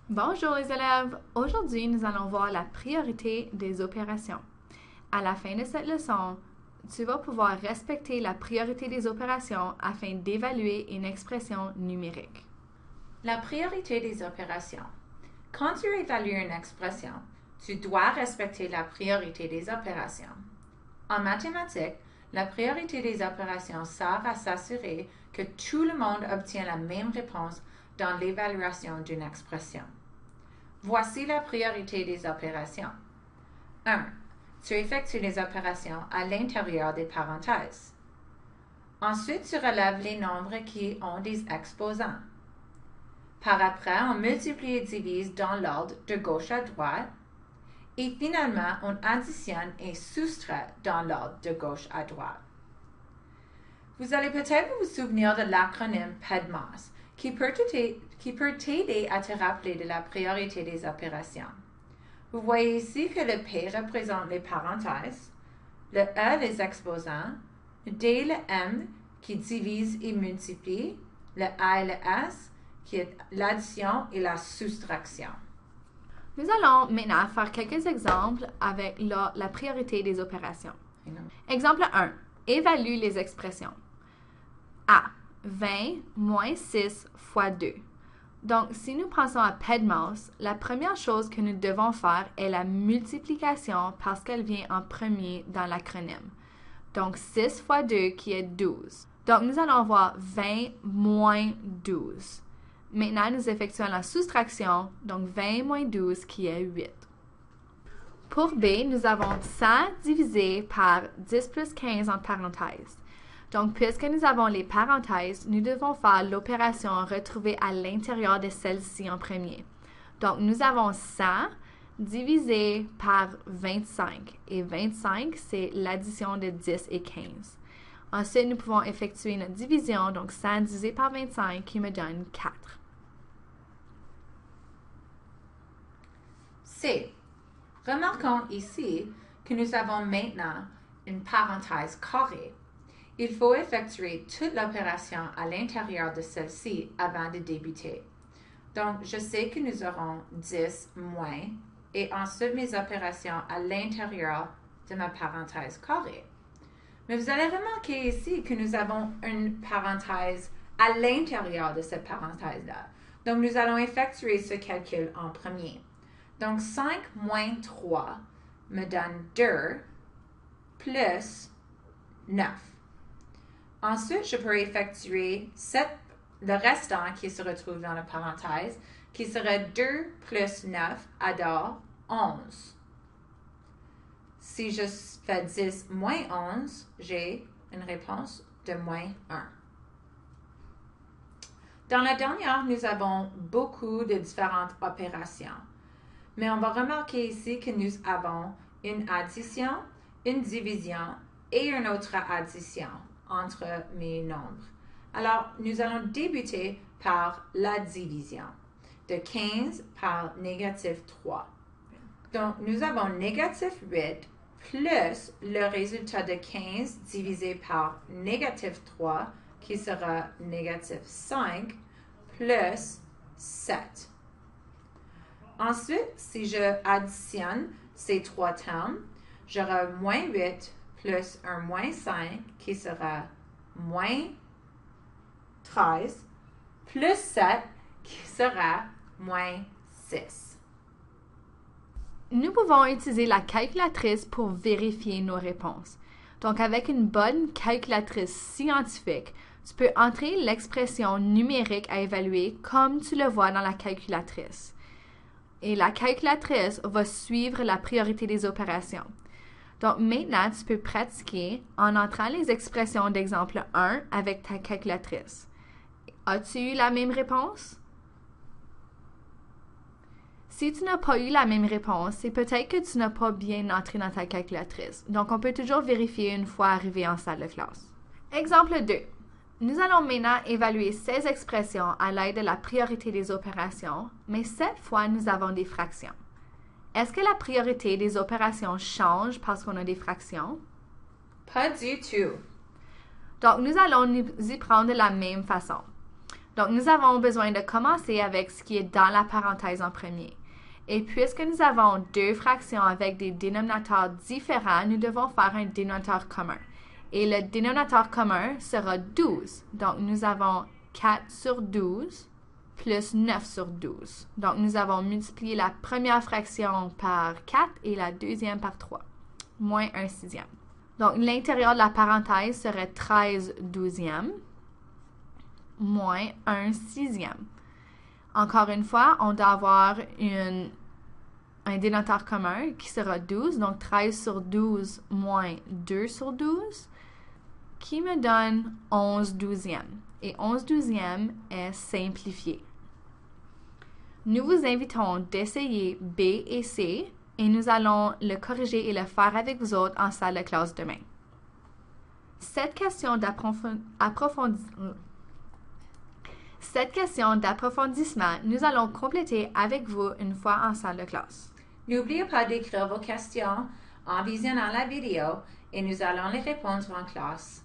Bonjour les élèves! Aujourd'hui, nous allons voir la priorité des opérations. À la fin de cette leçon, tu vas pouvoir respecter la priorité des opérations afin d'évaluer une expression numérique. La priorité des opérations. Quand tu évalues une expression, tu dois respecter la priorité des opérations. En mathématiques, la priorité des opérations sert à s'assurer que tout le monde obtient la même réponse dans l'évaluation d'une expression. Voici la priorité des opérations. 1. Tu effectues les opérations à l'intérieur des parenthèses. Ensuite, tu relèves les nombres qui ont des exposants. Par après, on multiplie et divise dans l'ordre de gauche à droite. Et finalement, on additionne et soustrait dans l'ordre de gauche à droite. Vous allez peut-être vous souvenir de l'acronyme PEDMAS, qui peut t'aider à te rappeler de la priorité des opérations. Vous voyez ici que le P représente les parenthèses, le E les exposants, le D le M qui divise et multiplie, le A et le S qui est l'addition et la soustraction. Nous allons maintenant faire quelques exemples avec la priorité des opérations. Exemple 1. Évalue les expressions. A. 20 moins 6 fois 2. Donc, si nous pensons à PEDMAS, la première chose que nous devons faire est la multiplication parce qu'elle vient en premier dans l'acronyme. Donc, 6 fois 2 qui est 12. Donc, nous allons avoir 20 moins 12. Maintenant, nous effectuons la soustraction, donc 20 moins 12 qui est 8. Pour B, nous avons 100 divisé par 10 plus 15 en parenthèses. Donc, puisque nous avons les parenthèses, nous devons faire l'opération retrouvée à l'intérieur de celle-ci en premier. Donc, nous avons 100 divisé par 25. Et 25, c'est l'addition de 10 et 15. Ensuite, nous pouvons effectuer notre division, donc 100 divisé par 25 qui me donne 4. C. Remarquons ici que nous avons maintenant une parenthèse carrée. Il faut effectuer toute l'opération à l'intérieur de celle-ci avant de débuter. Donc, je sais que nous aurons 10 moins et ensuite mes opérations à l'intérieur de ma parenthèse carrée. Mais vous allez remarquer ici que nous avons une parenthèse à l'intérieur de cette parenthèse-là. Donc, nous allons effectuer ce calcul en premier. Donc, 5 moins 3 me donne 2 plus 9. Ensuite, je peux effectuer le restant qui se retrouve dans la parenthèse, qui serait 2 plus 9 adore 11. Si je fais 10 moins 11, j'ai une réponse de moins 1. Dans la dernière, nous avons beaucoup de différentes opérations. Mais on va remarquer ici que nous avons une addition, une division et une autre addition entre mes nombres. Alors, nous allons débuter par la division de 15 par négatif 3. Donc, nous avons négatif 8 plus le résultat de 15 divisé par négatif 3 qui sera négatif 5 plus 7. Ensuite, si je additionne ces trois termes, j'aurai moins 8 plus un moins 5 qui sera moins 13 plus 7 qui sera moins 6. Nous pouvons utiliser la calculatrice pour vérifier nos réponses. Donc, avec une bonne calculatrice scientifique, tu peux entrer l'expression numérique à évaluer comme tu le vois dans la calculatrice. Et la calculatrice va suivre la priorité des opérations. Donc, maintenant, tu peux pratiquer en entrant les expressions d'exemple 1 avec ta calculatrice. As-tu eu la même réponse? Si tu n'as pas eu la même réponse, c'est peut-être que tu n'as pas bien entré dans ta calculatrice. Donc, on peut toujours vérifier une fois arrivé en salle de classe. Exemple 2. Nous allons maintenant évaluer ces expressions à l'aide de la priorité des opérations, mais cette fois, nous avons des fractions. Est-ce que la priorité des opérations change parce qu'on a des fractions? Pas du tout. Donc, nous allons nous y prendre de la même façon. Donc, nous avons besoin de commencer avec ce qui est dans la parenthèse en premier. Et puisque nous avons deux fractions avec des dénominateurs différents, nous devons faire un dénominateur commun. Et le dénominateur commun sera 12. Donc, nous avons 4 sur 12 plus 9 sur 12. Donc, nous avons multiplié la première fraction par 4 et la deuxième par 3, moins 1 sixième. Donc, l'intérieur de la parenthèse serait 13 douzièmes, moins 1 sixième. Encore une fois, on doit avoir un dénominateur commun qui sera 12, donc 13 sur 12 moins 2 sur 12, qui me donne 11 douzièmes. Et 11 douzièmes est simplifié. Nous vous invitons d'essayer B et C et nous allons le corriger et le faire avec vous autres en salle de classe demain. Cette question d'approfondissement, nous allons compléter avec vous une fois en salle de classe. N'oubliez pas d'écrire vos questions en visionnant la vidéo et nous allons les répondre en classe.